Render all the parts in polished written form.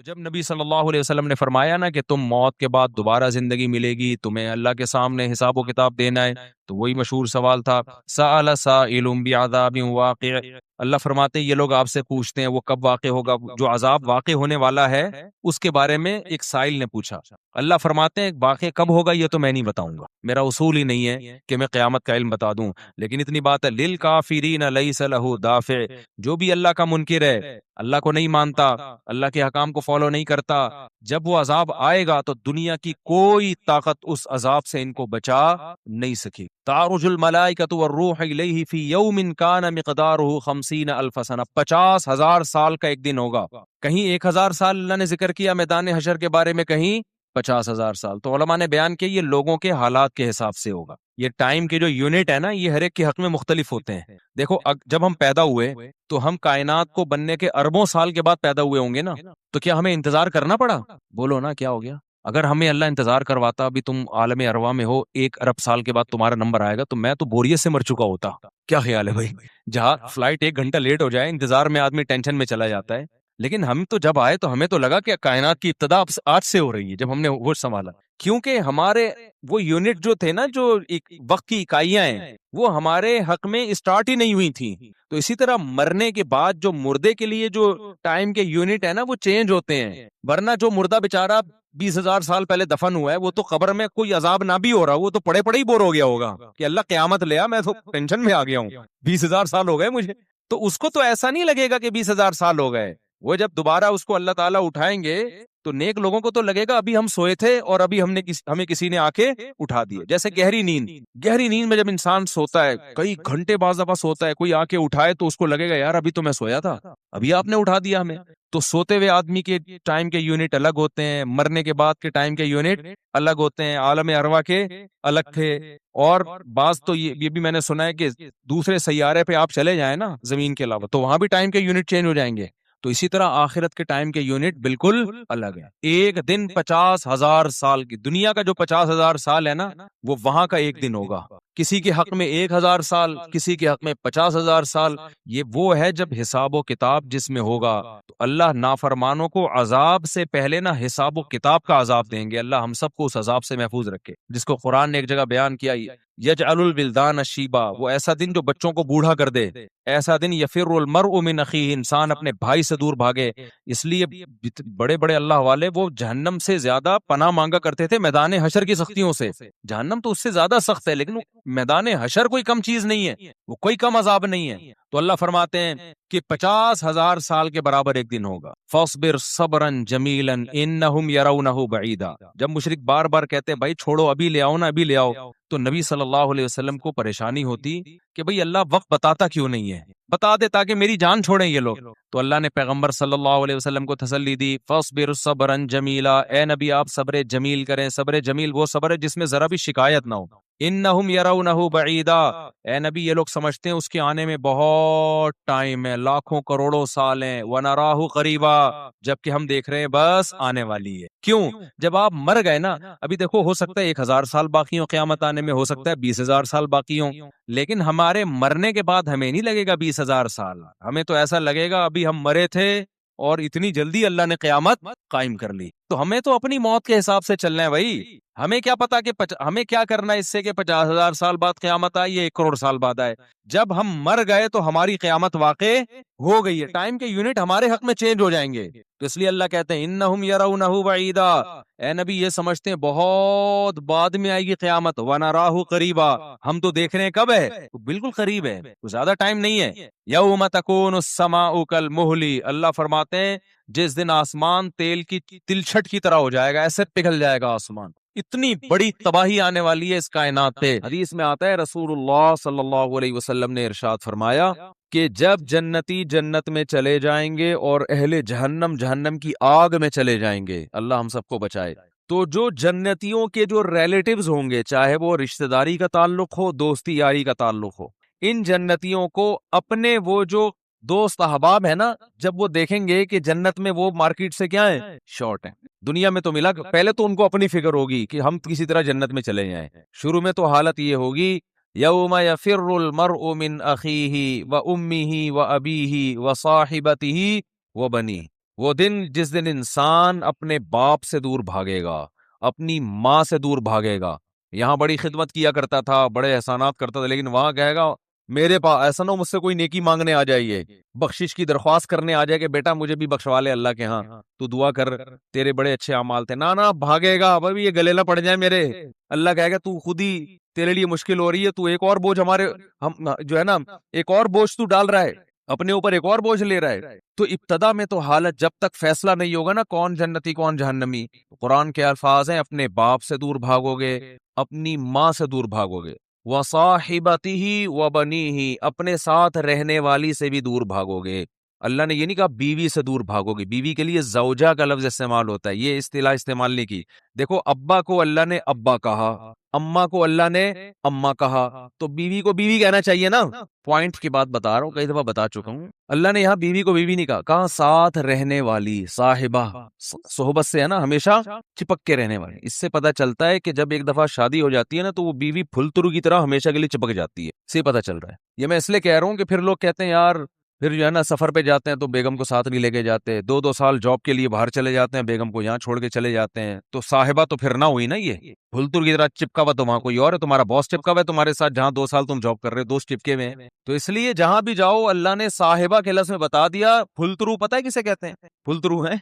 جب نبی صلی اللہ علیہ وسلم نے فرمایا نا کہ تم موت کے بعد دوبارہ زندگی ملے گی، تمہیں اللہ کے سامنے حساب و کتاب دینا ہے، تو وہی مشہور سوال تھا، سأل سائل بعذاب واقع، اللہ فرماتے ہیں یہ لوگ آپ سے پوچھتے ہیں وہ کب واقع ہوگا، جو عذاب واقع ہونے والا ہے اس کے بارے میں ایک سائل نے پوچھا، اللہ فرماتے ہیں واقع کب ہوگا یہ تو میں نہیں بتاؤں گا، میرا اصول ہی نہیں ہے کہ میں قیامت کا علم بتا دوں، لیکن اتنی بات ہے للکافرین لیس لہ دافع، جو بھی اللہ کا منکر ہے، اللہ کو نہیں مانتا، اللہ کے حکام کو فالو نہیں کرتا، جب وہ عذاب آئے گا تو دنیا کی کوئی طاقت اس عذاب سے ان کو بچا نہیں سکی۔ تعرج الملائکۃ والروح الیہ فی یوم کان مقدارہ 50,000 سنہ، 50,000 سال کا ایک دن ہوگا، کہیں 1,000 سال اللہ نے ذکر کیا میدان حشر کے بارے میں، کہیں 50,000 سال، تو علماء نے بیان کیا یہ لوگوں کے حالات کے حساب سے ہوگا، یہ ٹائم کے جو یونٹ ہے نا یہ ہر ایک کے حق میں مختلف ہوتے ہیں۔ دیکھو جب ہم پیدا ہوئے تو ہم کائنات کو بننے کے اربوں سال کے بعد پیدا ہوئے ہوں گے نا، تو کیا ہمیں انتظار کرنا پڑا؟ بولو نا کیا ہو گیا؟ اگر ہمیں اللہ انتظار کرواتا ابھی تم عالم ارواح میں ہو 1 ارب سال کے بعد تمہارا نمبر آئے گا تو میں تو بوریت سے مر چکا ہوتا۔ کیا خیال ہے بھائی؟ جہاں فلائٹ 1 گھنٹہ لیٹ ہو جائے انتظار میں آدمی ٹینشن میں چلا جاتا ہے، لیکن ہم تو جب آئے تو ہمیں تو لگا کہ کائنات کی ابتدا آج سے ہو رہی ہے جب ہم نے وہ سنبھالا، کیونکہ ہمارے وہ یونٹ جو تھے نا، جو وقت کی اکائیاں ہیں، وہ ہمارے حق میں اسٹارٹ ہی نہیں ہوئی تھیں، تو اسی طرح مرنے کے بعد جو مردے کے لیے جو ٹائم کے یونٹ ہے نا وہ چینج ہوتے ہیں، ورنہ جو مردہ بیچارہ 20,000 سال پہلے دفن ہوا ہے وہ تو قبر میں کوئی عذاب نہ بھی ہو رہا، وہ تو پڑے پڑے ہی بور ہو گیا ہوگا کہ اللہ قیامت لیا، میں تو ٹینشن میں آ گیا ہوں، 20,000 سال ہو گئے مجھے، تو اس کو تو ایسا نہیں لگے گا کہ 20,000 سال ہو گئے، وہ جب دوبارہ اس کو اللہ تعالیٰ اٹھائیں گے تو نیک لوگوں کو تو لگے گا ابھی ہم سوئے تھے اور ابھی ہمیں کسی نے آ کے اٹھا دیے، جیسے گہری نیند میں جب انسان سوتا ہے کئی گھنٹے بعض دفعہ سوتا ہے، کوئی آ کے اٹھائے تو اس کو لگے گا یار ابھی تو میں سویا تھا، ابھی آپ نے اٹھا دیا ہمیں۔ تو سوتے ہوئے آدمی کے ٹائم کے یونٹ الگ ہوتے ہیں، مرنے کے بعد کے ٹائم کے یونٹ الگ ہوتے ہیں، عالم ارواح کے الگ تھے، اور بعض تو یہ بھی میں نے سنا ہے کہ دوسرے سیارے پہ آپ چلے جائیں نا زمین کے علاوہ تو وہاں بھی ٹائم کے یونٹ چینج ہو جائیں گے، تو اسی طرح آخرت کے ٹائم کے یونٹ بالکل الگ ہے۔ ایک دن 50,000 سال کی، دنیا کا جو 50,000 سال ہے نا وہ وہاں کا ایک دن ہوگا، کسی کے حق میں 1,000 سال، کسی کے حق میں 50,000 سال، یہ وہ ہے جب حساب و کتاب جس میں ہوگا، تو اللہ نافرمانوں کو عذاب سے پہلے نہ حساب و کتاب کا عذاب دیں گے، اللہ ہم سب کو اس عذاب سے محفوظ رکھے، جس کو قرآن نے ایک جگہ بیان کیا، یجعل الولدان شیبا، وہ ایسا دن جو بچوں کو بوڑھا کر دے، ایسا دن یفر المرء من اخیہ، انسان اپنے بھائی سے دور بھاگے، اس لیے بڑے بڑے اللہ والے وہ جہنم سے زیادہ پناہ مانگا کرتے تھے میدان حشر کی سختیوں سے، جہنم تو اس سے زیادہ سخت ہے لیکن میدان حشر کوئی کم چیز نہیں ہے، وہ کوئی کم عذاب نہیں ہے، تو اللہ فرماتے ہیں کہ 50,000 سال کے برابر ایک دن ہوگا، فاصبر صبرا جمیلا انہم یرونہ بعیدا، جب مشرک بار بار کہتے ہیں بھائی چھوڑو ابھی لے آؤ نا ابھی لے آؤ، تو نبی صلی اللہ علیہ وسلم کو پریشانی ہوتی کہ بھئی اللہ وقت بتاتا کیوں نہیں ہے، بتا دے تاکہ میری جان چھوڑیں یہ لوگ، تو اللہ نے پیغمبر صلی اللہ علیہ وسلم کو تسلی دی، فاصبر صبرا جمیلا، اے نبی آپ صبر جمیل کریں، صبر جمیل وہ صبر ہے جس میں ذرا بھی شکایت نہ ہو، انہم یرونہ بعیدا، اے نبی یہ لوگ سمجھتے ہیں اس کے آنے میں بہت ٹائم ہے، لاکھوں کروڑوں سال ہیں، ونراہ قریبا، جبکہ ہم دیکھ رہے ہیں بس آنے والی ہے، کیوں؟ جب آپ مر گئے نا، ابھی دیکھو ہو سکتا ہے 1,000 سال باقی ہوں قیامت آنے میں، ہو سکتا ہے 20,000 سال باقی ہوں، لیکن ہمارے مرنے کے بعد ہمیں نہیں لگے گا 20,000 سال، ہمیں تو ایسا لگے گا ابھی ہم مرے تھے اور اتنی جلدی اللہ نے قیامت قائم کر لی، تو ہمیں تو اپنی موت کے حساب سے چلنا ہے بھائی، ہمیں کیا پتا کہ ہمیں کیا کرنا ہے اس سے کہ 50,000 سال بعد قیامت آئے یا 1 کروڑ سال بعد آئے، جب ہم مر گئے تو ہماری قیامت واقع ہو گئی ہے، ٹائم کے یونٹ ہمارے حق میں چینج ہو جائیں گے، تو اس لیے اللہ کہتے ہیں انہم یرونہ بعیدا، اے نبی یہ سمجھتے ہیں بہت بعد میں آئے گی قیامت، ونراہ قریبا، ہم تو دیکھ رہے ہیں کب ہے، بالکل قریب ہے، زیادہ ٹائم نہیں ہے، یوم تکون السماء کالمہل، اللہ فرماتے ہیں جس دن آسمان تیل کی تلچھٹ کی طرح ہو جائے گا، ایسے پگھل جائے گا آسمان، اتنی بڑی تباہی آنے والی ہے اس کائنات پہ، حدیث میں آتا ہے رسول اللہ صلی اللہ علیہ وسلم نے ارشاد فرمایا کہ جب جنتی جنت میں چلے جائیں گے اور اہل جہنم جہنم کی آگ میں چلے جائیں گے، اللہ ہم سب کو بچائے، تو جو جنتیوں کے جو ریلیٹیوز ہوں گے، چاہے وہ رشتہ داری کا تعلق ہو، دوستی یاری کا تعلق ہو، ان جنتیوں کو اپنے وہ جو دوست احباب ہے نا، جب وہ دیکھیں گے کہ جنت میں وہ مارکیٹ سے کیا ہے شارٹ ہے، دنیا میں تو ملا، پہلے تو ان کو اپنی فکر ہوگی کہ ہم کسی طرح جنت میں چلے جائیں، شروع میں تو حالت یہ ہوگی یوم یفر المرء من اخیہ و امہ و ابیہ و صاحبتہ و بنیہ، وہ دن جس دن انسان اپنے باپ سے دور بھاگے گا، اپنی ماں سے دور بھاگے گا. یہاں بڑی خدمت کیا کرتا تھا، بڑے احسانات کرتا تھا، لیکن وہاں کہے گا میرے پاس ایسا نہ ہو مجھ سے کوئی نیکی مانگنے آ جائیے، بخشش کی درخواست کرنے آ جائے کہ بیٹا مجھے بھی بخشوا لے اللہ کے ہاں، تو دعا کر، تیرے بڑے اچھے اعمال تھے. نہ بھاگے گا، ابھی یہ گلے نہ پڑ جائے میرے. اللہ کہے گا تو خود ہی تیرے لیے مشکل ہو رہی ہے، تو ایک اور بوجھ ہمارے ہم جو ہے نا ایک اور بوجھ تو ڈال رہا ہے اپنے اوپر، ایک اور بوجھ لے رہا ہے. تو ابتدا میں تو حالت جب تک فیصلہ نہیں ہوگا نا کون جنتی کون جہنمی، قرآن کے الفاظ ہیں اپنے باپ سے دور بھاگو گے، اپنی ماں سے دور بھاگو گے، وَصَاحِبَتِهِ وَبَنِيهِ اپنے ساتھ رہنے والی سے بھی دور بھاگو گے. اللہ نے یہ نہیں کہا بیوی سے دور بھاگو گے، بیوی کے لیے زوجہ کا لفظ استعمال ہوتا ہے، یہ اصطلاح استعمال نہیں کی. دیکھو ابا کو اللہ نے ابا کہا، اماں کو اللہ نے اماں کہا، تو بیوی کو بیوی کہنا چاہیے نا. پوائنٹ کی بات بتا رہا ہوں، کئی دفعہ بتا چکا ہوں. اللہ نے یہاں بیوی کو بیوی نہیں کہا، کہاں ساتھ رہنے والی، صاحبہ، صحبت سے ہے نا ہمیشہ چپک کے رہنے والی. اس سے پتہ چلتا ہے کہ جب ایک دفعہ شادی ہو جاتی ہے نا تو وہ بیوی پھلترو کی طرح ہمیشہ کے لیے چپک جاتی ہے، اس سے پتہ چل رہا ہے. یہ میں اس لیے کہہ رہا ہوں کہ پھر لوگ کہتے ہیں یار پھر جو ہے نا سفر پہ جاتے ہیں تو بیگم کو ساتھ نہیں لے کے جاتے، 2 سال جاب کے لیے باہر چلے جاتے ہیں، بیگم کو یہاں چھوڑ کے چلے جاتے ہیں، تو صاحبہ تو پھر نہ ہوئی نا. یہ پھلتر کی طرح چپکا ہوا تو وہاں کوئی اور ہے، تمہارا باس چپکا ہوا ہے تمہارے ساتھ جہاں 2 سال تم جاب کر رہے ہو، دوست چپکے ہوئے ہیں. تو اس لیے جہاں بھی جاؤ اللہ نے صاحبہ کے لفظ میں بتا دیا. پھلترو پتہ ہے کسے کہتے ہیں؟ پھلترو ہیں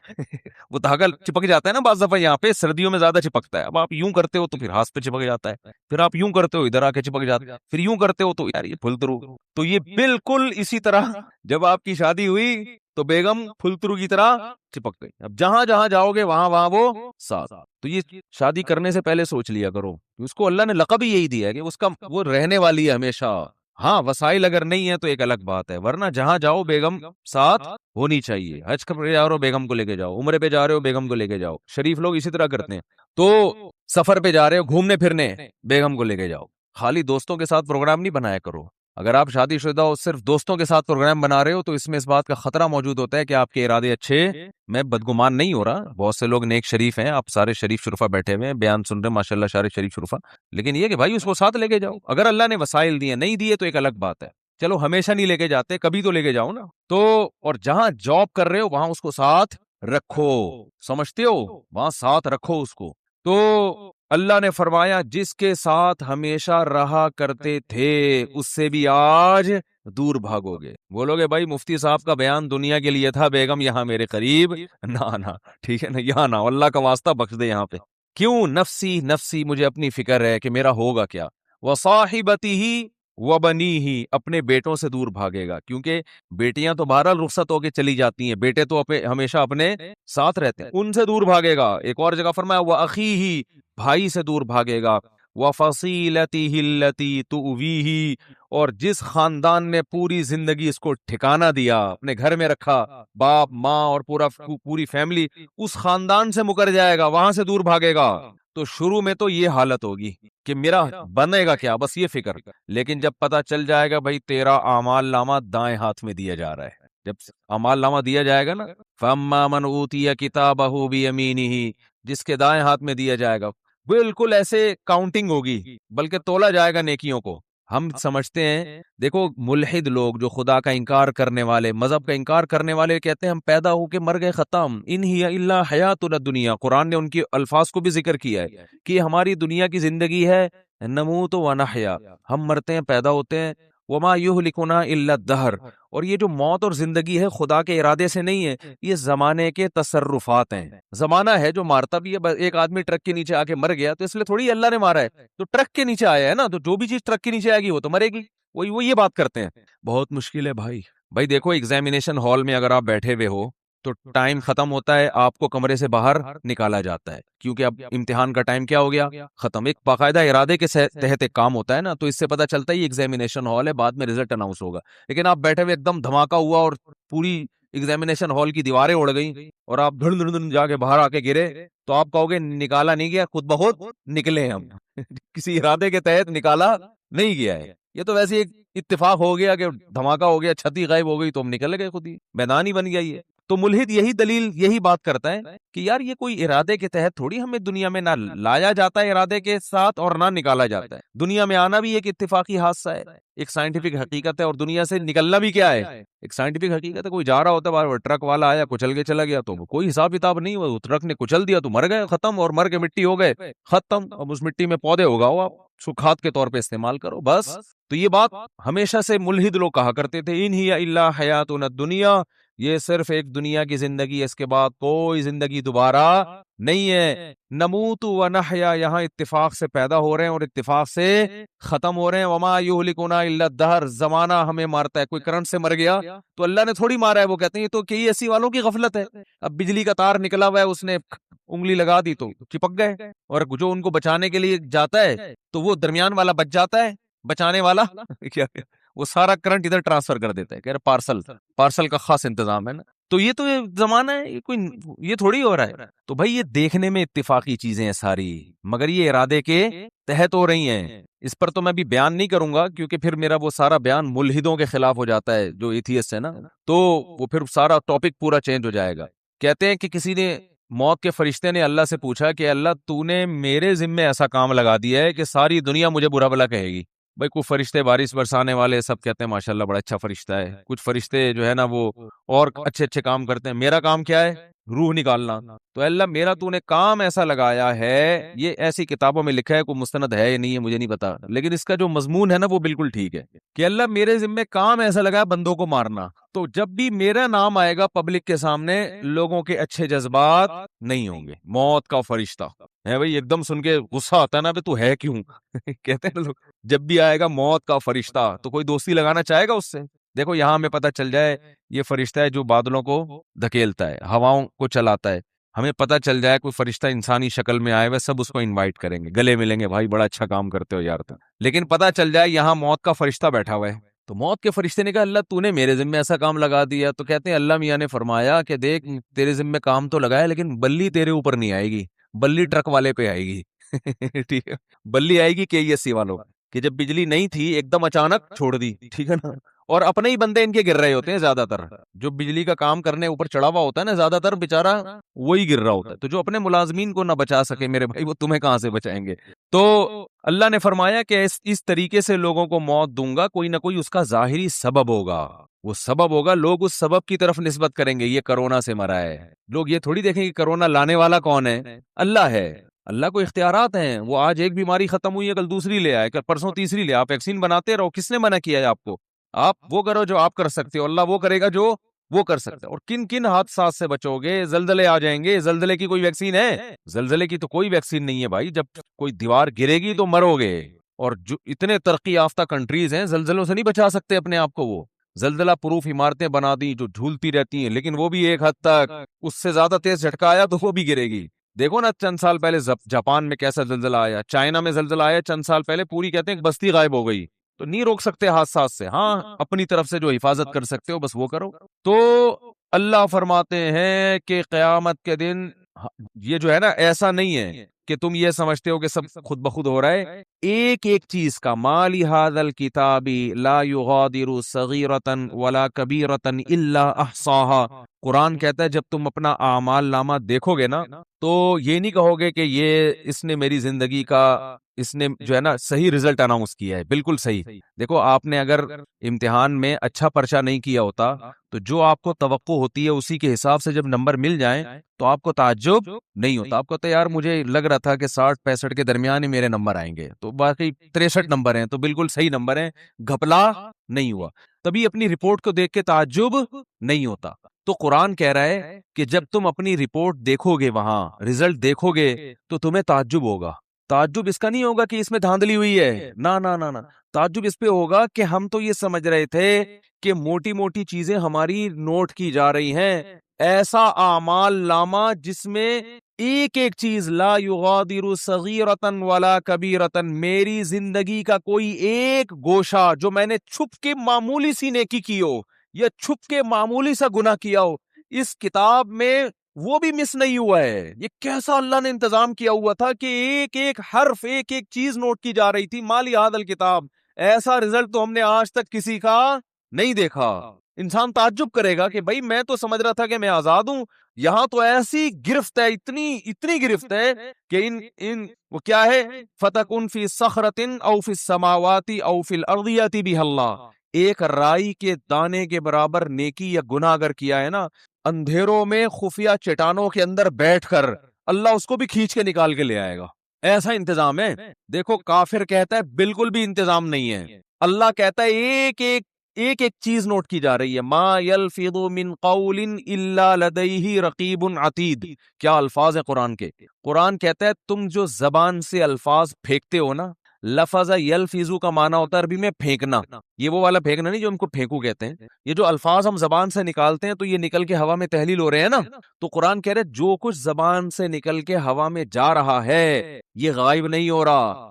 وہ دھاگا چپک جاتا ہے نا بعض دفعہ، یہاں پہ سردیوں میں زیادہ چپکتا ہے. اب آپ یوں کرتے ہو تو پھر ہاتھ پہ چپک جاتا ہے، پھر آپ یوں کرتے ہو ادھر آ کے چپک جاتا ہے، پھر یوں کرتے ہو تو یار یہ پھلترو. تو یہ بالکل اسی طرح جب آپ کی شادی ہوئی تو بیگم پھلترو کی طرح چپک گئی. اب جہاں جہاں جاؤ گے وہاں وہاں وہ ساتھ. تو یہ شادی کرنے سے پہلے سوچ لیا کرو، اس کو اللہ نے لقب ہی یہی دیا ہے کہ اس کا وہ رہنے والی ہے ہمیشہ. ہاں وسائل اگر نہیں ہے تو ایک الگ بات ہے، ورنہ جہاں جاؤ بیگم ساتھ ہونی چاہیے. حج پہ جا رہے ہو بیگم کو لے کے جاؤ، عمرے پہ جا رہے ہو بیگم کو لے کے جاؤ. شریف لوگ اسی طرح کرتے ہیں. تو سفر پہ جا رہے ہو گھومنے پھرنے، بیگم کو لے کے جاؤ. خالی دوستوں کے ساتھ پروگرام نہیں بنایا کرو. اگر آپ شادی شدہ ہو صرف دوستوں کے ساتھ پروگرام بنا رہے ہو تو اس میں اس بات کا خطرہ موجود ہوتا ہے کہ آپ کے ارادے اچھے، میں بدگمان نہیں ہو رہا، بہت سے لوگ نیک شریف ہیں، آپ سارے شریف شرفا بیٹھے ہوئے ہیں بیان سن رہے ہیں ماشاءاللہ سارے شریف شرفا، لیکن یہ کہ بھائی اس کو ساتھ لے کے جاؤ. اگر اللہ نے وسائل دیے نہیں دیے تو ایک الگ بات ہے، چلو ہمیشہ نہیں لے کے جاتے کبھی تو لے کے جاؤ نا. تو اور جہاں جاب کر رہے ہو وہاں اس کو ساتھ رکھو، سمجھتے ہو، وہاں ساتھ رکھو اس کو. تو اللہ نے فرمایا جس کے ساتھ ہمیشہ رہا کرتے تھے اس سے بھی آج دور بھاگو گے. بولو گے بھائی مفتی صاحب کا بیان دنیا کے لیے تھا، بیگم یہاں میرے قریب نہ ٹھیک ہے نا، یہاں نہ، اللہ کا واسطہ بخش دے یہاں پہ. کیوں؟ نفسی نفسی، مجھے اپنی فکر ہے کہ میرا ہوگا کیا. وصاحبتہ وبنیہ اپنے بیٹوں سے دور بھاگے گا، کیونکہ بیٹیاں تو بہرحال رخصت ہو کے چلی جاتی ہیں، بیٹے تو ہمیشہ اپنے ساتھ رہتے ہیں، ان سے دور بھاگے گا. ایک اور جگہ فرمایا وَأَخِيهِ بھائی سے دور بھاگے گا. وَفَصِيلَتِهِ الَّتِي تُؤْوِيهِ اور جس خاندان نے پوری زندگی اس کو ٹھکانہ دیا، اپنے گھر میں رکھا، باپ ماں اور پوری فیملی، اس خاندان سے مکر جائے گا، وہاں سے دور بھاگے گا. تو شروع میں تو یہ حالت ہوگی کہ میرا بنے گا کیا، بس یہ فکر. لیکن جب پتا چل جائے گا بھائی تیرا اعمال نامہ دائیں ہاتھ میں دیا جا رہا ہے، جب اعمال نامہ دیا جائے گا نا، فَأَمَّا مَنْ أُوتِيَ كِتَابَهُ بِيَمِينِهِ جس کے دائیں ہاتھ میں دیا جائے گا، بالکل ایسے کاؤنٹنگ ہوگی، بلکہ تولا جائے گا نیکیوں کو. ہم سمجھتے ہیں، دیکھو ملحد لوگ جو خدا کا انکار کرنے والے، مذہب کا انکار کرنے والے کہتے ہیں ہم پیدا ہو کے مر گئے ختم، ان ہی الا حیاتنا الدنیا. قرآن نے ان کی الفاظ کو بھی ذکر کیا ہے کہ ہماری دنیا کی زندگی ہے، نموت و نحیا، ہم مرتے ہیں پیدا ہوتے ہیں، وما یہلکنا الا الدہر. اور یہ جو موت اور زندگی ہے خدا کے ارادے سے نہیں ہے، یہ زمانے کے تصرفات ہیں. زمانہ ہے جو مارتا بھی ہے، ایک آدمی ٹرک کے نیچے آ کے مر گیا تو اس لیے تھوڑی اللہ نے مارا ہے، تو ٹرک کے نیچے آیا ہے نا، تو جو بھی چیز ٹرک کے نیچے آئے گی وہ تو مرے گی. وہ یہ بات کرتے ہیں. بہت مشکل ہے بھائی دیکھو ایگزامینیشن ہال میں اگر آپ بیٹھے ہوئے ہو تو ٹائم ختم ہوتا ہے، آپ کو کمرے سے باہر نکالا جاتا ہے، کیونکہ اب امتحان کا ٹائم کیا ہو گیا، ختم. ایک باقاعدہ ارادے کے تحت ایک کام ہوتا ہے نا، تو اس سے پتہ چلتا ہے یہ ایگزامینیشن ہال ہے، بعد میں رزلٹ اناؤنس ہوگا. لیکن آپ بیٹھے ہوئے ایک دم دھماکہ ہوا اور پوری ایگزامینیشن ہال کی دیواریں اڑ گئیں اور آپ دھڑ جا کے باہر آ کے گرے، تو آپ کہو گے نکالا نہیں گیا، خود بخود نکلے ہم کسی ارادے کے تحت نکالا نہیں گیا ہے. یہ تو ویسے ایک اتفاق ہو گیا کہ دھماکہ ہو گیا، چھتی غائب ہو گئی تو ہم نکل گئے، خود ہی میدان ہی بن گیا. یہ تو ملحد یہی دلیل یہی بات کرتا ہے کہ یار یہ کوئی ارادے کے تحت تھوڑی ہمیں دنیا میں نہ لایا جاتا ہے ارادے کے ساتھ اور نہ نکالا جاتا ہے. دنیا میں آنا بھی ایک اتفاقی حادثہ ہے, ایک سائنٹیفک حقیقت ہے, اور دنیا سے نکلنا بھی کیا ہے, ایک سائنٹیفک حقیقت ہے. کوئی جا رہا ہوتا ہے باہر, ٹرک والا آیا کچل کے چلا گیا تو کوئی حساب کتاب نہیں ہوا, ٹرک نے کچل دیا تو مر گئے, ختم, اور مر کے مٹی ہو گئے, ختم. اب اس مٹی میں پودے اگاؤ, آپ اس کو کھاد کے طور پہ استعمال کرو, بس. تو یہ بات ہمیشہ سے ملحد لوگ کہا کرتے تھے, ان ہی الا حیاتنا الدنیا, یہ صرف ایک دنیا کی زندگی ہے, اس کے بعد کوئی زندگی دوبارہ نہیں ہے. نموت و نحیا, یہاں اتفاق سے پیدا ہو رہے ہیں اور اتفاق سے ختم ہو رہے ہیں. وما یہلکنا الا الدہر, زمانہ ہمیں مارتا ہے. کوئی کرنٹ سے مر گیا تو اللہ نے تھوڑی مارا ہے, وہ کہتے ہیں یہ تو کئی ایسی والوں کی غفلت ہے. اب بجلی کا تار نکلا ہوا ہے, اس نے انگلی لگا دی تو چپک گئے, اور جو ان کو بچانے کے لیے جاتا ہے تو وہ درمیان والا بچ جاتا ہے, بچانے والا کیا وہ سارا کرنٹ ادھر ٹرانسفر کر دیتا ہے, کہہ رہے پارسل کا خاص انتظام ہے نا. تو یہ تو زمانہ ہے, یہ کوئی یہ تھوڑی ہو رہا ہے. تو بھائی یہ دیکھنے میں اتفاقی چیزیں ہیں ساری, مگر یہ ارادے کے تحت ہو رہی ہیں. اس پر تو میں بھی بیان نہیں کروں گا, کیونکہ پھر میرا وہ سارا بیان ملحدوں کے خلاف ہو جاتا ہے جو ایتھیسٹ ہے نا, تو وہ پھر سارا ٹاپک پورا چینج ہو جائے گا. کہتے ہیں کہ کسی نے, موت کے فرشتے نے اللہ سے پوچھا کہ اللہ تو نے میرے ذمے ایسا کام لگا دیا ہے کہ ساری دنیا مجھے برا بھلا کہے گی. بھائی کچھ فرشتے بارش برسانے والے سب کہتے ہیں ماشاءاللہ بڑا اچھا فرشتہ ہے, کچھ فرشتے جو ہے نا وہ اور اچھے اچھے کام کرتے ہیں. میرا کام کیا ہے, روح نکالنا. تو اللہ میرا تو نے کام ایسا لگایا ہے, یہ ایسی کتابوں میں لکھا ہے, کوئی مستند ہے یا نہیں ہے مجھے نہیں پتا, لیکن اس کا جو مضمون ہے نا وہ بالکل ٹھیک ہے کہ اللہ میرے ذمے کام ایسا لگایا بندوں کو مارنا. تو جب بھی میرا نام آئے گا پبلک کے سامنے, لوگوں کے اچھے جذبات نہیں ہوں گے. موت کا فرشتہ ہے بھائی, ایک دم سن کے غصہ آتا ہے نا, تو ہے کیوں کہتے ہیں لوگ, جب بھی آئے گا موت کا فرشتہ تو کوئی دوستی لگانا چاہے گا اس سے. دیکھو یہاں ہمیں پتہ چل جائے یہ فرشتہ ہے جو بادلوں کو دھکیلتا ہے, ہواؤں کو چلاتا ہے. ہمیں پتہ چل جائے کوئی فرشتہ انسانی شکل میں آئے ہوئے, سب اس کو انوائٹ کریں گے, گلے ملیں گے, بھائی بڑا اچھا کام کرتے ہو یار تم. لیکن پتہ چل جائے یہاں موت کا فرشتہ بیٹھا ہوا ہے, تو موت کے فرشتے نے کہا اللہ تو نے میرے ذمہ ایسا کام لگا دیا. تو کہتے ہیں اللہ میاں نے فرمایا کہ دیکھ تیرے ذمہ کام تو لگایا, لیکن بلی تیرے اوپر نہیں آئے گی, بلی ٹرک والے پہ آئے گی. ٹھیک ہے, بلی آئے گی KESC والوں, کہ جب بجلی نہیں تھی ایک دم اچانک چھوڑ دی, ٹھیک ہے نا, اور اپنے ہی بندے ان کے گر رہے ہوتے ہیں زیادہ تر. جو بجلی کا کام کرنے اوپر چڑھا ہوا ہوتا ہے نا زیادہ تر بےچارا وہی گر رہا ہوتا ہے. تو جو اپنے ملازمین کو نہ بچا سکے میرے بھائی, وہ تمہیں کہاں سے بچائیں گے. تو اللہ نے فرمایا کہ اس طریقے سے لوگوں کو موت دوں گا, کوئی نہ کوئی اس کا ظاہری سبب ہوگا, وہ سبب ہوگا, لوگ اس سبب کی طرف نسبت کریں گے. یہ کرونا سے مرا ہے, لوگ یہ تھوڑی دیکھیں گے کرونا لانے والا کون ہے, اللہ ہے. اللہ کو اختیارات ہیں, وہ آج ایک بیماری ختم ہوئی ہے کل دوسری لے آئے, کل پرسوں تیسری لے. آپ ویکسین بناتے رہو, کس نے منع کیا ہے آپ کو, آپ وہ کرو جو آپ کر سکتے ہو, اللہ وہ کرے گا جو وہ کر سکتا ہے. اور کن کن حادثات سے بچو گے, زلزلے آ جائیں گے, زلزلے کی کوئی ویکسین ہے, زلزلے کی تو کوئی ویکسین نہیں ہے بھائی. جب کوئی دیوار گرے گی تو مرو گے, اور جو اتنے ترقی یافتہ کنٹریز ہیں زلزلوں سے نہیں بچا سکتے اپنے آپ کو. وہ زلزلہ پروف عمارتیں بنا دی جو جھولتی رہتی ہیں, لیکن وہ بھی ایک حد تک, اس سے زیادہ تیز جھٹکا آیا تو وہ بھی گرے گی. دیکھو نا چند سال پہلے جاپان میں کیسا زلزلہ آیا, چائنا میں زلزلہ آیا چند سال پہلے, پوری کہتے ہیں بستی غائب ہو گئی. تو نہیں روک سکتے حادثات سے, ہاں اپنی طرف سے جو حفاظت کر سکتے ہو بس وہ کرو. تو اللہ فرماتے ہیں کہ قیامت کے دن یہ جو ہے نا ایسا نہیں ہے کہ تم یہ سمجھتے ہو کہ سب خود بخود ہو رہا ہے. ایک ایک چیز کا, مالی ھذا الکتاب لا یغادر صغیرۃ ولا کبیرۃ الا احصاها. قرآن کہتا ہے جب تم اپنا اعمال نامہ دیکھو گے نا تو یہ نہیں کہو گے کہ یہ اس نے میری زندگی کا, اس نے جو ہے نا صحیح رزلٹ اناؤنس کیا ہے, بالکل صحیح. دیکھو آپ نے اگر امتحان میں اچھا پرچہ نہیں کیا ہوتا تو جو آپ کو توقع ہوتی ہے اسی کے حساب سے جب نمبر مل جائیں تو آپ کو تعجب نہیں ہوتا. آپ کو تو یار مجھے لگ رہا تھا کہ 60-65 کے درمیان ہی میرے نمبر آئیں گے, تو باقی 63 نمبر ہیں, تو بالکل صحیح نمبر ہیں, گھپلا نہیں ہوا. تبھی اپنی رپورٹ کو دیکھ کے تعجب نہیں ہوتا. تو قرآن کہہ رہا ہے کہ جب تم اپنی رپورٹ دیکھو گے, وہاں رزلٹ دیکھو گے تو تمہیں تعجب ہوگا. تعجب اس کا نہیں ہوگا کہ اس میں دھاندلی ہوئی ہے, نہ, تعجب اس پہ ہوگا کہ ہم تو یہ سمجھ رہے تھے کہ موٹی موٹی چیزیں ہماری نوٹ کی جا رہی ہیں, ایسا اعمال نامہ جس میں ایک ایک چیز لا یغادر صغیرۃ ولا کبیرۃ, میری زندگی کا کوئی ایک گوشہ جو میں نے چھپ کے معمولی سی نیکی کی ہو یا چھپ کے معمولی سا گناہ کیا ہو, اس کتاب میں وہ بھی مس نہیں ہوا ہے. یہ کیسا اللہ نے انتظام کیا ہوا تھا کہ ایک ایک حرف, ایک ایک چیز نوٹ کی جا رہی تھی. مالی ھذا الکتاب, ایسا رزلٹ تو ہم نے آج تک کسی کا نہیں دیکھا. انسان تعجب کرے گا کہ بھائی میں تو سمجھ رہا تھا کہ میں آزاد ہوں، یہاں تو ایسی گرفت ہے، اتنی گرفت ہے کہ ان وہ کیا ہے، فَتَكُنْ فِي صَخْرَةٍ أَوْ فِي السَّمَاوَاتِ أَوْ فِي الْأَرْضِ يَأْتِ بِهَا اللَّهُ۔ ایک رائی کے دانے کے برابر نیکی یا گناہ اگر کیا ہے نا، اندھیروں میں خفیہ چٹانوں کے اندر بیٹھ کر اللہ اس کو بھی کھینچ کے نکال کے لے آئے گا، ایسا انتظام ہے۔ دیکھو کافر کہتا ہے بالکل بھی انتظام نہیں ہے، اللہ کہتا ہے ایک ایک چیز نوٹ کی جا رہی ہے، ما یلفظ من قول الا لدیہ رقیب عتید۔ کیا الفاظ ہیں قرآن کے، قرآن کہتا ہے تم جو زبان سے الفاظ پھینکتے ہو نا، لفظ یلفظو کا معنی ہوتا ہے عربی میں پھینکنا، یہ وہ والا پھینکنا نہیں جو ہم کو پھینکو کہتے ہیں، یہ جو الفاظ ہم زبان سے نکالتے ہیں تو یہ نکل کے ہوا میں تحلیل ہو رہے ہیں نا، تو قرآن کہہ رہے جو کچھ زبان سے نکل کے ہوا میں جا رہا ہے یہ غائب نہیں ہو رہا۔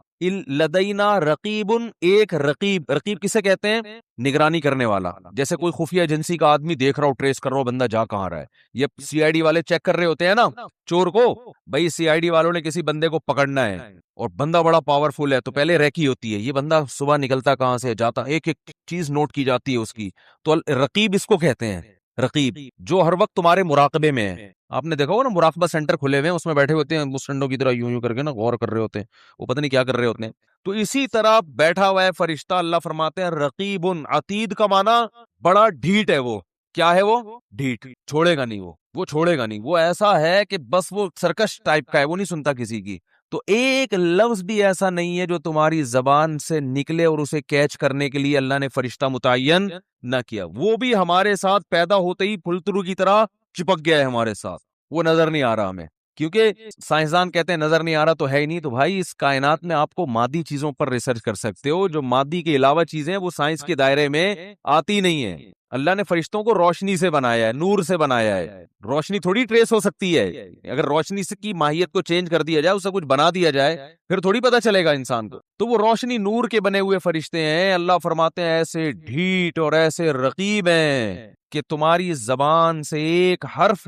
لدینا رقیب، ایک رقیب، رقیب کسے کہتے ہیں، نگرانی کرنے والا، جیسے کوئی خفیہ ایجنسی کا آدمی دیکھ رہا ہو، ٹریس کر رہا ہو بندہ جا کہاں رہا ہے، یہ سی آئی ڈی والے چیک کر رہے ہوتے ہیں نا چور کو، بھائی سی آئی ڈی والوں نے کسی بندے کو پکڑنا ہے اور بندہ بڑا پاورفل ہے تو پہلے ریکی ہوتی ہے، یہ بندہ صبح نکلتا کہاں سے جاتا، ایک ایک چیز نوٹ کی جاتی ہے اس کی، تو رقیب اس کو کہتے ہیں، رقیب جو ہر وقت تمہارے مراقبے میں ہے۔ آپ نے دیکھا ہوگا نا مراقبہ سینٹر کھلے ہوئے ہیں، اس میں بیٹھے ہوتے ہیں مسٹنڈوں کی طرح یوں کر کے نا غور کر رہے ہوتے ہیں، وہ پتہ نہیں کیا کر رہے ہوتے ہیں، تو اسی طرح بیٹھا ہوا ہے فرشتہ، اللہ فرماتے ہیں رقیب عتید کا معنی بڑا ڈھیٹ ہے، وہ کیا ہے، وہ ڈھیٹ، چھوڑے گا نہیں، وہ چھوڑے گا نہیں، وہ ایسا ہے کہ بس وہ سرکش ٹائپ کا ہے، وہ نہیں سنتا کسی کی، تو ایک لفظ بھی ایسا نہیں ہے جو تمہاری زبان سے نکلے اور اسے کیچ کرنے کے لیے اللہ نے فرشتہ متعین نہ کیا، وہ بھی ہمارے ساتھ پیدا ہوتے ہی پھلترو کی طرح چپک گیا ہے ہمارے ساتھ، وہ نظر نہیں آ رہا ہمیں، کیونکہ سائنسدان کہتے ہیں نظر نہیں آ رہا تو ہے ہی نہیں، تو بھائی اس کائنات میں آپ کو مادی چیزوں پر ریسرچ کر سکتے ہو، جو مادی کے علاوہ چیزیں وہ سائنس کے دائرے میں آتی نہیں ہیں۔ اللہ نے فرشتوں کو روشنی سے بنایا ہے، نور سے بنایا ہے، روشنی تھوڑی ٹریس ہو سکتی ہے، اگر روشنی سے کی ماہیت کو چینج کر دیا جائے، اسے کچھ بنا دیا جائے پھر تھوڑی پتہ چلے گا انسان کو، تو وہ روشنی نور کے بنے ہوئے فرشتے ہیں، اللہ فرماتے ہیں ایسے ڈھیٹ اور ایسے رقیب ہیں کہ تمہاری زبان سے ایک حرف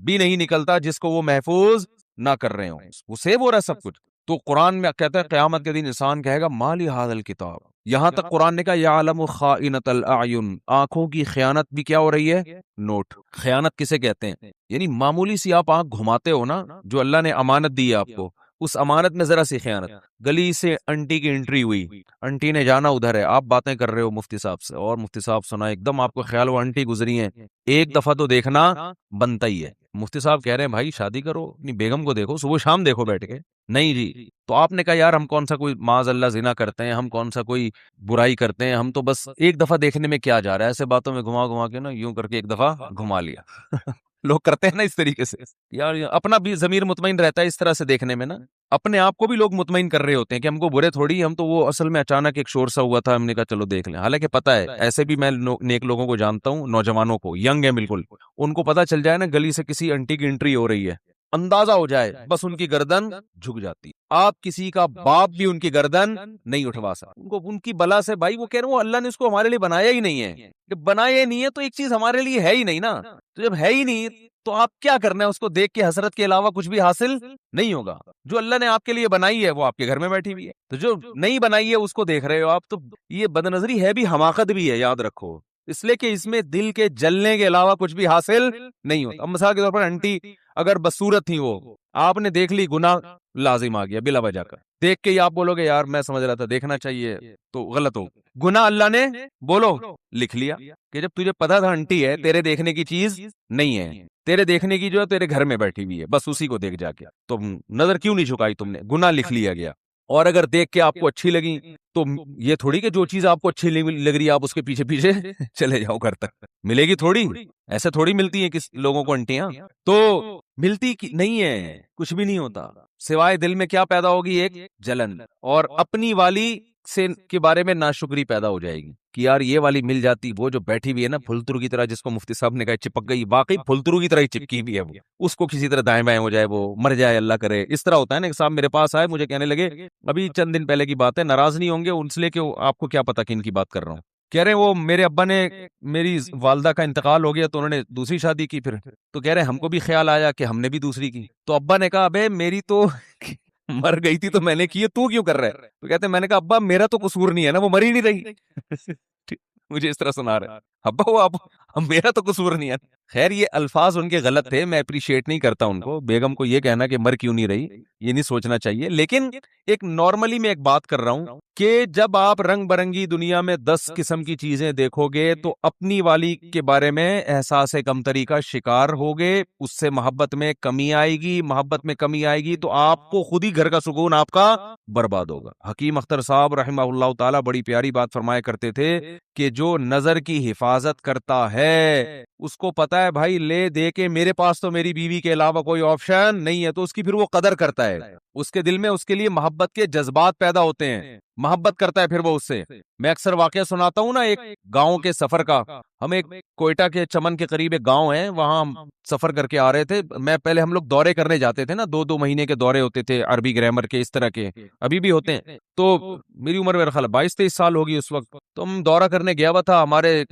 بھی نہیں نکلتا جس کو وہ محفوظ نہ کر رہے ہوں، وہ سیو ہو رہا ہے سب کچھ۔ تو قرآن میں کہتا ہے قیامت کے دن انسان کہے گا مالی ھذا الکتاب، یہاں تک قرآن نے کہا یعلم خائنۃ الاعین، آنکھوں کی خیانت بھی کیا ہو رہی ہے، نوٹ، خیانت کسے کہتے ہیں، یعنی معمولی سی آپ آنکھ گھماتے ہو نا، جو اللہ نے امانت دی ہے آپ کو، اس امانت میں ذرا سی خیانت، گلی سے انٹی کی انٹری ہوئی، انٹی نے جانا ادھر ہے، آپ باتیں کر رہے ہو مفتی صاحب سے، اور مفتی صاحب سنا، ایک دم آپ کو خیال وہ انٹی گزری ہیں، ایک دفعہ تو دیکھنا بنتا ہی ہے، مفتی صاحب کہہ رہے ہیں بھائی شادی کرو، اپنی بیگم کو دیکھو، صبح شام دیکھو بیٹھ کے، نہیں جی، تو آپ نے کہا یار ہم کون سا کوئی معاذ اللہ زنا کرتے ہیں، ہم کون سا کوئی برائی کرتے ہیں، ہم تو بس ایک دفعہ دیکھنے میں کیا جا رہا ہے، ایسے باتوں میں گھما گھما کے نا یوں کر کے ایک دفعہ گھما لیا لوگ کرتے ہیں نا اس طریقے سے، یار اپنا بھی ضمیر مطمئن رہتا ہے اس طرح سے دیکھنے میں نا، اپنے آپ کو بھی لوگ مطمئن کر رہے ہوتے ہیں کہ ہم کو برے تھوڑی، ہم تو وہ اصل میں اچانک ایک شور سا ہوا تھا، ہم نے کہا چلو دیکھ لیں، حالانکہ پتہ ہے ایسے بھی میں نیک لوگوں کو جانتا ہوں، نوجوانوں کو، ینگ ہے بالکل، ان کو پتہ چل جائے نا گلی سے کسی انٹی کی انٹری ہو رہی ہے، اندازہ ہو جائے بس ان کی گردن جھک جاتی، آپ کسی کا باپ بھی ان کی گردن نہیں اٹھوا سکتا، ان کو ان کی بلا سے، بھائی وہ کہہ رہے ہیں اللہ نے اس کو ہمارے لیے بنایا ہی نہیں ہے، جب بنایا ہی نہیں ہے تو ایک چیز ہمارے لیے ہے ہی نہیں نا، تو جب ہے ہی نہیں تو آپ کیا کرنا ہے، اس کو دیکھ کے حسرت کے علاوہ کچھ بھی حاصل نہیں ہوگا، جو اللہ نے آپ کے لیے بنائی ہے وہ آپ کے گھر میں بیٹھی ہوئی ہے، تو جو نہیں بنائی ہے اس کو دیکھ رہے ہو آپ، تو یہ بدنظری ہے بھی، حماقت بھی ہے، یاد رکھو، اس لیے کہ اس میں دل کے جلنے کے علاوہ کچھ بھی حاصل نہیں ہوتا۔ اب مثال کے طور پر انٹی اگر بدصورت تھی، وہ آپ نے دیکھ لی، گناہ لازم آ گیا بلا وجہ کا، دیکھ کے ہی آپ بولو گے یار میں سمجھ رہا تھا دیکھنا چاہیے، تو غلط ہو، گناہ اللہ نے بولو لکھ لیا، کہ جب تجھے پتا تھا انٹی ہے، تیرے دیکھنے کی چیز نہیں ہے، تیرے دیکھنے کی جو ہے تیرے گھر میں بیٹھی ہوئی ہے، بس اسی کو دیکھ جا کے، تو نظر کیوں نہیں جھکائی تم نے، گناہ لکھ لیا گیا، اور اگر دیکھ کے آپ کو اچھی لگی تو یہ تھوڑی کہ جو چیز آپ کو اچھی لگ رہی ہے آپ اس کے پیچھے پیچھے چلے جاؤ گھر تک، ملے گی تھوڑی، ایسے تھوڑی ملتی ہیں کس لوگوں کو انٹیاں، تو ملتی نہیں ہے، کچھ بھی نہیں ہوتا، سوائے دل میں کیا پیدا ہوگی، ایک جلن، اور اپنی والی سے کے بارے میں ناشکری پیدا ہو جائے گی کہ یار یہ والی مل جاتی، وہ جو بیٹھی ہوئی ہے نا پھلترو کی طرح، جس کو مفتی صاحب نے کہا چپک گئی، واقعی پھلترو کی طرح ہی چپکی ہوئی ہے وہ، اس کو کسی طرح دائیں بائیں ہو جائے، وہ مر جائے اللہ کرے، اس طرح ہوتا ہے نا، ایک صاحب میرے پاس آئے، مجھے کہنے لگے، ابھی چند دن پہلے کی بات ہے، ناراض نہیں ہوں گے ان سے، لے کے آپ کو کیا پتا کن کی بات کر رہا ہوں، کہہ رہے وہ میرے ابا نے، میری والدہ کا انتقال ہو گیا تو انہوں نے دوسری شادی کی، پھر تو کہہ رہے ہم کو بھی خیال آیا کہ ہم نے بھی دوسری کی، تو ابا نے کہا ابے میری تو مر گئی تھی تو میں نے کی ہے، تو کیوں کر رہا ہے، تو کہتے ہیں میں نے کہا ابا میرا تو قصور نہیں ہے نا، وہ مر ہی نہیں رہی مجھے اس طرح سنا رہے ہیں ابا وہ آپ میرا تو قصور نہیں ہے. خیر یہ الفاظ ان کے غلط تھے, میں اپریشیٹ نہیں کرتا ان کو. بیگم کو یہ کہنا کہ مر کیوں نہیں رہی, یہ نہیں سوچنا چاہیے. لیکن ایک نارملی میں ایک بات کر رہا ہوں کہ جب آپ رنگ برنگی دنیا میں 10 قسم کی چیزیں دیکھو گے تو اپنی والی کے بارے میں احساس کمتری کا شکار ہوگے, اس سے محبت میں کمی آئے گی, محبت میں کمی آئے گی تو آپ کو خود ہی گھر کا سکون آپ کا برباد ہوگا. حکیم اختر صاحب رحمہ اللہ تعالی بڑی پیاری بات فرمایا کرتے تھے کہ جو نظر کی حفاظت کرتا ہے اس کو پتا ہے بھائی لے دے کے میرے پاس تو میری بیوی کے علاوہ کوئی آپشن نہیں ہے, تو اس کی پھر وہ قدر کرتا ہے, اس کے دل میں اس کے لیے محبت کے جذبات پیدا ہوتے ہیں, محبت کرتا ہے پھر وہ اس سے. میں اکثر واقعہ سناتا ہوں نا ایک گاؤں کے سفر کا. ہم ایک کوئٹہ کے چمن کے قریب ایک گاؤں ہے, وہاں ہم سفر کر کے آ رہے تھے. میں پہلے ہم لوگ دورے کرنے جاتے تھے نا, 2 مہینے کے دورے ہوتے تھے عربی گرامر کے, اس طرح کے ابھی بھی ہوتے ہیں. تو میری عمر میرا خیال 22-23 سال ہوگی اس وقت. تو ہم دورہ کرنے گیا ہوا تھا, ہمارے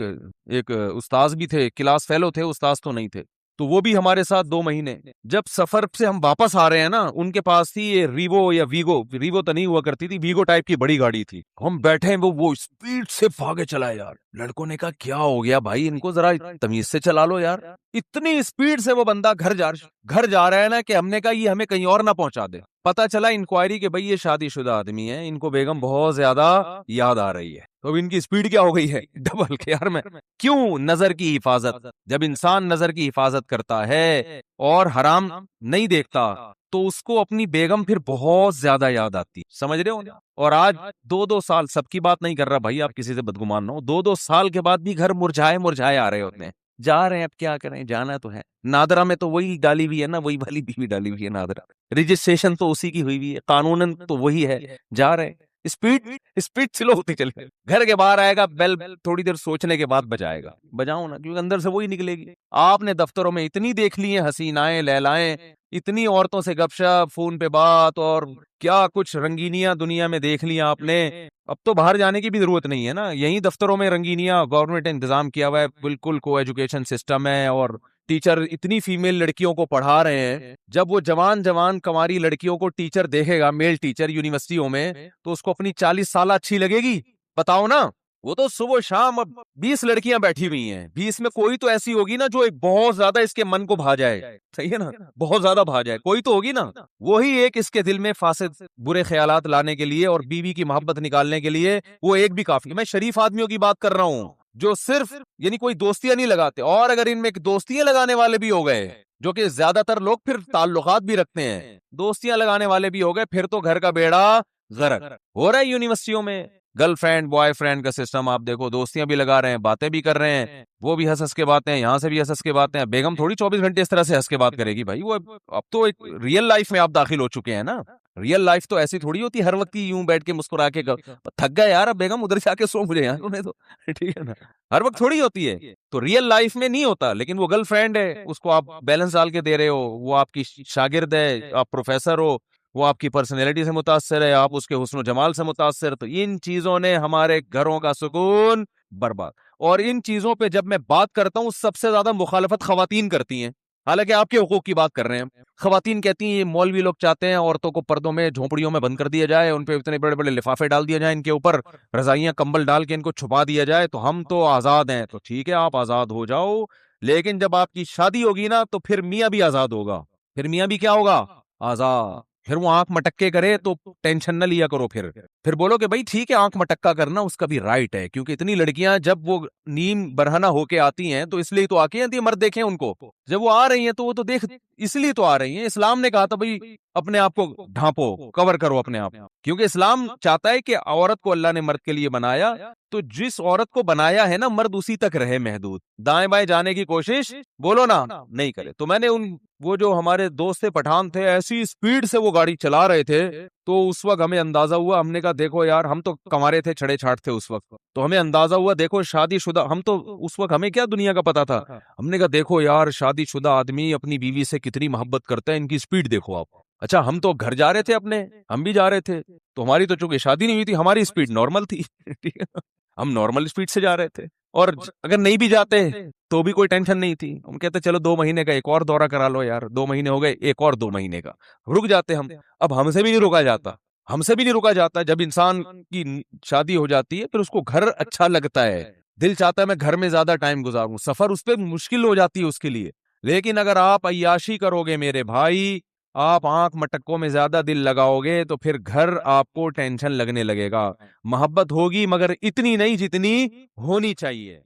ایک استاذ بھی تھے, کلاس فیلو تھے, استاذ تو نہیں تھے, تو وہ بھی ہمارے ساتھ 2 مہینے. جب سفر سے ہم واپس آ رہے ہیں نا, ان کے پاس تھی یہ ریوو یا ویگو تو نہیں ہوا کرتی تھی, ویگو ٹائپ کی بڑی گاڑی تھی. ہم بیٹھے ہیں, وہ اسپیڈ سے بھاگے چلائے یار. لڑکوں نے کہا کیا ہو گیا بھائی, ان کو ذرا تمیز سے چلا لو یار. اتنی اسپیڈ سے وہ بندہ گھر جا رہا ہے نا کہ ہم نے کہا یہ ہمیں کہیں اور نہ پہنچا دے. پتا چلا انکوائری کہ بھئی یہ شادی شدہ آدمی ہے, ان کو بیگم بہت زیادہ یاد آ رہی ہے. تو ان کی اسپیڈ کیا ہو گئی ہے ڈبل. کہ یار میں کیوں, نظر کی حفاظت. جب انسان نظر کی حفاظت کرتا ہے اور حرام نہیں دیکھتا تو اس کو اپنی بیگم پھر بہت زیادہ یاد آتی. سمجھ رہے ہو؟ اور آج 2 سال, سب کی بات نہیں کر رہا بھائی, آپ کسی سے بدگمان نہ ہو, 2 سال کے بعد بھی گھر مرجھائے آ رہے ہوتے ہیں. جا رہے ہیں, اب کیا کریں, جانا تو ہے. نادرا میں تو وہی ڈالی ہوئی ہے نا, وہی والی بیوی ڈالی ہوئی ہے نادرا, رجسٹریشن تو اسی کی ہوئی ہے, قانوناً تو وہی ہے. جا رہے اسپیڈ سلو ہوتی چلے. گھر کے باہر آئے گا, بیل تھوڑی دیر سوچنے کے بعد بجائے گا. بجاؤ نا, کیونکہ اندر سے وہی نکلے گی. آپ نے دفتروں میں اتنی دیکھ لی ہیں حسینائیں لیلائیں, اتنی عورتوں سے گپ شپ, فون پہ بات, اور کیا کچھ رنگینیاں دنیا میں دیکھ لی آپ نے. اب تو باہر جانے کی بھی ضرورت نہیں ہے نا, یہیں دفتروں میں رنگینیاں گورنمنٹ نے انتظام کیا ہوا ہے, بالکل کو ایجوکیشن سسٹم ہے, اور ٹیچر اتنی فیمیل لڑکیوں کو پڑھا رہے ہیں. جب وہ جوان کماری لڑکیوں کو ٹیچر دیکھے گا, میل ٹیچر یونیورسٹیوں میں, تو اس کو اپنی 40 سالہ اچھی لگے گی؟ بتاؤ نا. وہ تو صبح شام اب 20 لڑکیاں بیٹھی ہوئی ہیں, 20 میں کوئی تو ایسی ہوگی نا جو ایک بہت زیادہ اس کے من کو بھا جائے. صحیح ہے نا, بہت زیادہ بھا جائے, کوئی تو ہوگی نا. وہی ایک اس کے دل میں فاسد برے خیالات لانے کے لیے اور بیوی کی محبت نکالنے کے لیے وہ ایک بھی کافی. میں شریف آدمیوں کی بات کر رہا ہوں جو صرف یعنی کوئی دوستیاں نہیں لگاتے, اور اگر ان میں دوستیاں لگانے والے بھی ہو گئے, جو کہ زیادہ تر لوگ پھر تعلقات بھی رکھتے ہیں, دوستیاں لگانے والے بھی ہو گئے, پھر تو گھر کا بیڑا غرق ہو رہا ہے. یونیورسٹیوں میں گرل فرینڈ بوائے فرینڈ کا سسٹم آپ دیکھو, دوستیاں بھی لگا رہے ہیں, باتیں بھی کر رہے ہیں, وہ بھی ہنس کے باتیں, یہاں سے بھی ہنس کے باتیں. بیگم تھوڑی 24 گھنٹے اس طرح سے ہنس کے بات کرے گی بھائی, وہ اب تو ایک ریئل لائف میں آپ داخل ہو چکے ہیں نا. ریئل لائف تو ایسی تھوڑی ہوتی ہر وقت یوں بیٹھ کے مسکرا کے تھک گئے یار, اب بیگم ادھر جا کے سو مجھے یار, انہیں تو ٹھیک ہے نا, ہر وقت تھوڑی ہوتی ہے. تو ریئل لائف میں نہیں ہوتا. لیکن وہ گرل فرینڈ ہے, اس کو آپ بیلنس ڈال کے دے رہے ہو, وہ آپ کی شاگرد ہے, آپ پروفیسر ہو, وہ آپ کی پرسنالٹی سے متاثر ہے, آپ اس کے حسن و جمال سے متاثر. تو ان چیزوں نے ہمارے گھروں کا سکون برباد. اور ان چیزوں پہ جب میں بات کرتا ہوں, سب سے زیادہ مخالفت خواتین کرتی ہیں. حالانکہ آپ کے حقوق کی بات کر رہے ہیں. خواتین کہتی ہیں یہ مولوی لوگ چاہتے ہیں عورتوں کو پردوں میں جھونپڑیوں میں بند کر دیا جائے, ان پہ اتنے بڑے بڑے لفافے ڈال دیا جائیں, ان کے اوپر رضائیاں کمبل ڈال کے ان کو چھپا دیا جائے, تو ہم تو آزاد ہیں. تو ٹھیک ہے, آپ آزاد ہو جاؤ, لیکن جب آپ کی شادی ہوگی نا تو پھر میاں بھی آزاد ہوگا. پھر میاں بھی کیا ہوگا؟ آزاد. پھر وہ آنکھ مٹکے کرے تو ٹینشن نہ لیا کرو. پھر بولو کہ بھائی ٹھیک ہے, آنکھ مٹکا کرنا اس کا بھی رائٹ ہے, کیونکہ اتنی لڑکیاں جب وہ نیم برہنہ ہو کے آتی ہیں تو اس لیے تو آ کے آتی ہیں, مرد دیکھیں ان کو, جب وہ آ رہی ہیں تو وہ تو دیکھ اس لیے تو آ رہی ہیں. اسلام نے کہا تھا بھائی اپنے آپ کو ڈھانپو, کور کرو اپنے آپ, کیونکہ اسلام چاہتا ہے کہ عورت کو اللہ نے مرد کے لیے بنایا, تو جس عورت کو بنایا ہے نا مرد اسی تک رہے محدود, دائیں بائیں جانے کی کوشش بولو نا نہیں کرے. تو میں نے وہ جو ہمارے دوست پٹھان تھے, ایسی اسپیڈ سے وہ گاڑی چلا رہے تھے, تو اس وقت ہمیں اندازہ ہوا, ہم نے کہا دیکھو یار, ہم تو کمارے تھے, چھڑے چھاٹ تھے اس وقت, تو ہمیں اندازہ ہوا دیکھو شادی شدہ, ہم تو اس وقت ہمیں کیا دنیا کا پتا تھا, ہم نے کہا دیکھو یار شادی شدہ آدمی اپنی بیوی سے کتنی محبت کرتا ہے, ان کی اسپیڈ دیکھو آپ. اچھا ہم تو گھر جا رہے تھے اپنے, ہم بھی جا رہے تھے, تو ہماری تو چونکہ شادی نہیں ہوئی تھی, ہماری اسپیڈ نارمل تھی. ٹھیک ہے, ہم نارمل اسپیڈ سے جا رہے تھے, اور اگر نہیں بھی جاتے تو بھی کوئی ٹینشن نہیں تھی. ہم کہتے چلو 2 مہینے کا ایک اور دورہ کرا لو یار, 2 مہینے ہو گئے, ایک اور 2 مہینے کا رک جاتے ہم. اب ہم سے بھی نہیں رکا جاتا, جب انسان کی شادی ہو جاتی ہے پھر اس کو گھر اچھا لگتا ہے, دل چاہتا ہے میں گھر میں زیادہ ٹائم گزاروں، سفر اس پہ مشکل ہو جاتی ہے اس کے لیے. لیکن اگر آپ عیاشی کرو گے میرے بھائی، آپ آنکھ مٹکوں میں زیادہ دل لگاؤ گے تو پھر گھر آپ کو ٹینشن لگنے لگے گا. محبت ہوگی مگر اتنی نہیں جتنی ہونی چاہیے.